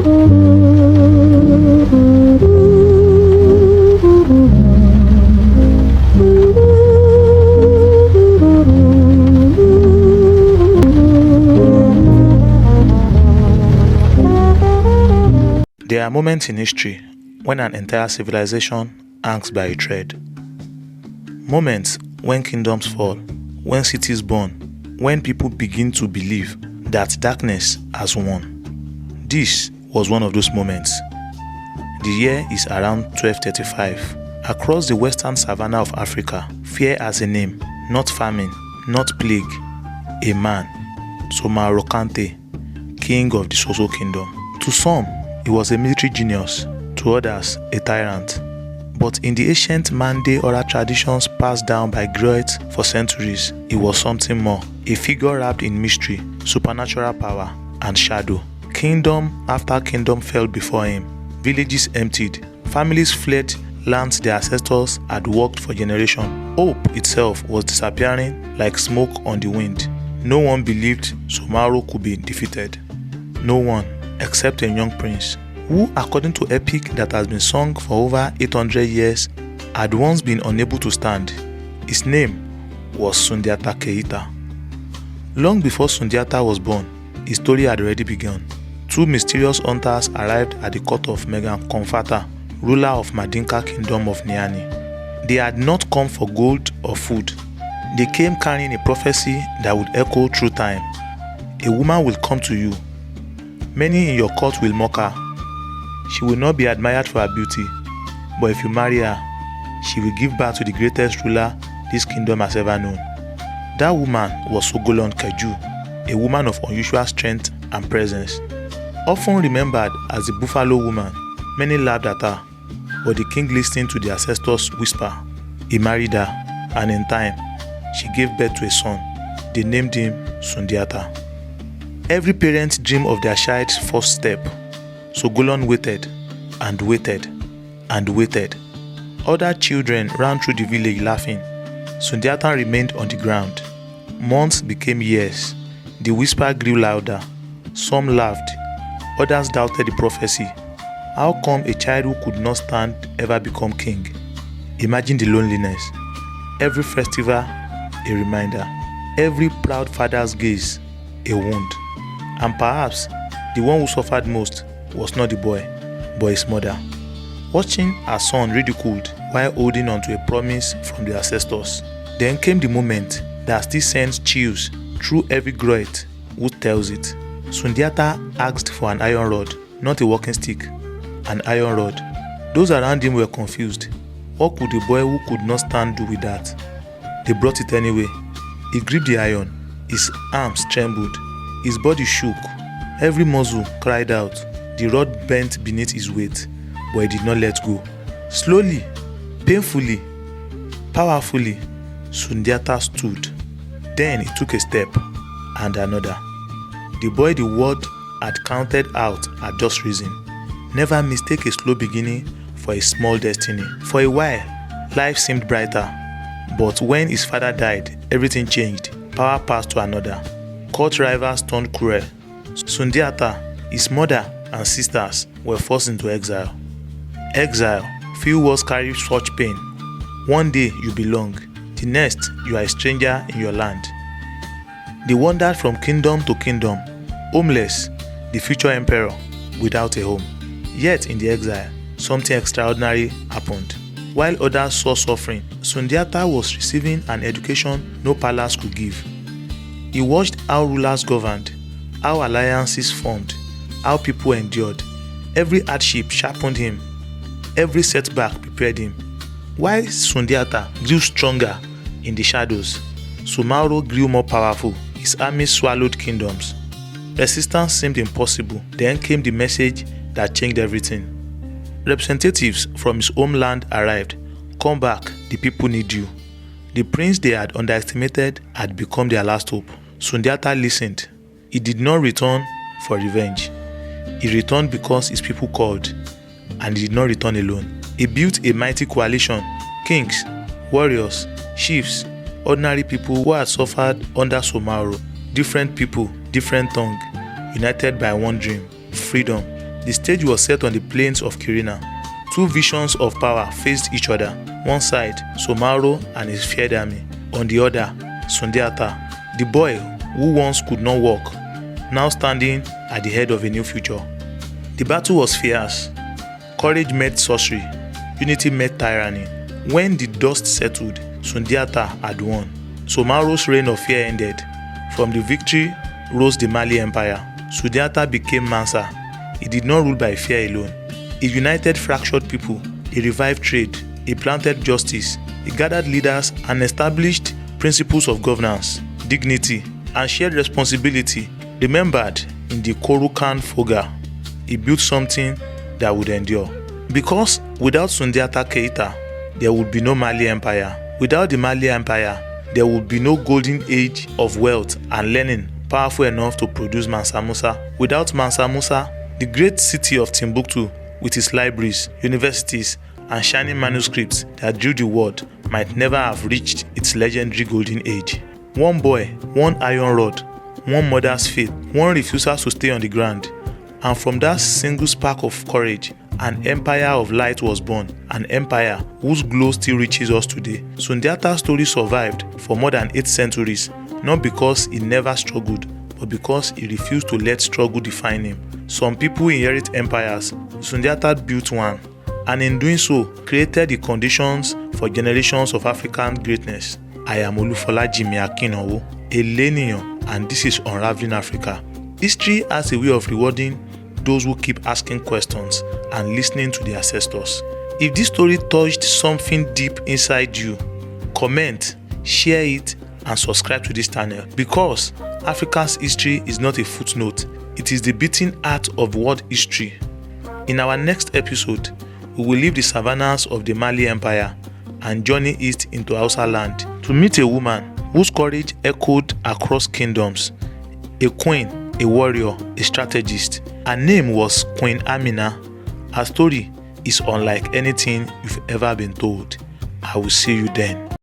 There are moments in history when an entire civilization hangs by a thread. Moments when kingdoms fall, when cities burn, when people begin to believe that darkness has won. This was one of those moments. The year is around 1235. Across the western savanna of Africa, fear has a name, not famine, not plague. A man, Somaro Kante, king of the Soso kingdom. To some, he was a military genius, to others, a tyrant. But in the ancient Mande oral traditions passed down by griots for centuries, he was something more, a figure wrapped in mystery, supernatural power, and shadow. Kingdom after kingdom fell before him. Villages emptied, families fled lands their ancestors had worked for generations. Hope itself was disappearing like smoke on the wind. No one believed Somaro could be defeated. No one, except a young prince, who, according to epic that has been sung for over 800 years, had once been unable to stand. His name was Sundiata Keita. Long before Sundiata was born, his story had already begun. Two mysterious hunters arrived at the court of Megan Komfata, ruler of Madinka kingdom of Niani. They had not come for gold or food. They came carrying a prophecy that would echo through time. A woman will come to you. Many in your court will mock her. She will not be admired for her beauty, but if you marry her, she will give birth to the greatest ruler this kingdom has ever known. That woman was Ogolon Keju, a woman of unusual strength and presence. Often remembered as the Buffalo woman, many laughed at her, but the king listened to the ancestors' whisper. He married her, and in time, she gave birth to a son. They named him Sundiata. Every parent dreamed of their child's first step. So Golon waited and waited and waited. Other children ran through the village laughing. Sundiata remained on the ground. Months became years. The whisper grew louder. Some laughed. Others doubted the prophecy. How come a child who could not stand ever become king? Imagine the loneliness. Every festival, a reminder. Every proud father's gaze, a wound. And perhaps the one who suffered most was not the boy, but his mother. Watching her son ridiculed while holding on to a promise from the ancestors. Then came the moment that still sends chills through every griot who tells it. Sundiata asked for an iron rod, not a walking stick. An iron rod. Those around him were confused. What could a boy who could not stand do with that? They brought it anyway. He gripped the iron. His arms trembled. His body shook. Every muscle cried out. The rod bent beneath his weight, but he did not let go. Slowly, painfully, powerfully, Sundiata stood. Then he took a step, and another. The boy the world had counted out had just risen. Never mistake a slow beginning for a small destiny. For a while, life seemed brighter. But when his father died, everything changed. Power passed to another. Court rivals turned cruel. Sundiata, his mother, and sisters were forced into exile. Exile, few words carry such pain. One day you belong, the next you are a stranger in your land. They wandered from kingdom to kingdom, homeless, the future emperor, without a home. Yet in the exile, something extraordinary happened. While others saw suffering, Sundiata was receiving an education no palace could give. He watched how rulers governed, how alliances formed, how people endured. Every hardship sharpened him. Every setback prepared him. While Sundiata grew stronger in the shadows, Somaro grew more powerful. His army swallowed kingdoms. Resistance seemed impossible. Then came the message that changed everything. Representatives from his homeland arrived. Come back, the people need you. The prince they had underestimated had become their last hope. Sundiata listened. He did not return for revenge. He returned because his people called, and he did not return alone. He built a mighty coalition, kings, warriors, chiefs, ordinary people who had suffered under Somaro, different people, different tongue, united by one dream, freedom. The stage was set on the plains of Kirina. Two visions of power faced each other. One side, Somaro and his feared army. On the other, Sundiata, the boy who once could not walk, now standing at the head of a new future. The battle was fierce. Courage met sorcery. Unity met tyranny. When the dust settled, Sundiata had won. Somaro's reign of fear ended. From the victory rose the Mali Empire. Sundiata became Mansa. He did not rule by fear alone. He united fractured people. He revived trade. He planted justice. He gathered leaders and established principles of governance, dignity, and shared responsibility. Remembered in the Korukan Foga, he built something that would endure. Because without Sundiata Keita, there would be no Mali Empire. Without the Mali Empire, there would be no golden age of wealth and learning powerful enough to produce Mansa Musa. Without Mansa Musa, the great city of Timbuktu, with its libraries, universities, and shining manuscripts that drew the world, might never have reached its legendary golden age. One boy, one iron rod, one mother's faith, one refusal to stay on the ground, and from that single spark of courage, an empire of light was born, an empire whose glow still reaches us today. Sundiata's story survived for more than 8 centuries, not because he never struggled, but because he refused to let struggle define him. Some people inherit empires. Sundiata built one, and in doing so, created the conditions for generations of African greatness. I am Olufolaji Akinowo, a Lenian, and this is Unravelling Africa. History has a way of rewarding those who keep asking questions and listening to the ancestors. If this story touched something deep inside you, comment, share it, and subscribe to this channel, because Africa's history is not a footnote, it is the beating heart of world history. In our next episode, we will leave the savannas of the Mali Empire and journey east into Hausa land to meet a woman whose courage echoed across kingdoms, a queen, a warrior, a strategist. Her name was Queen Amina. Her story is unlike anything you've ever been told. I will see you then.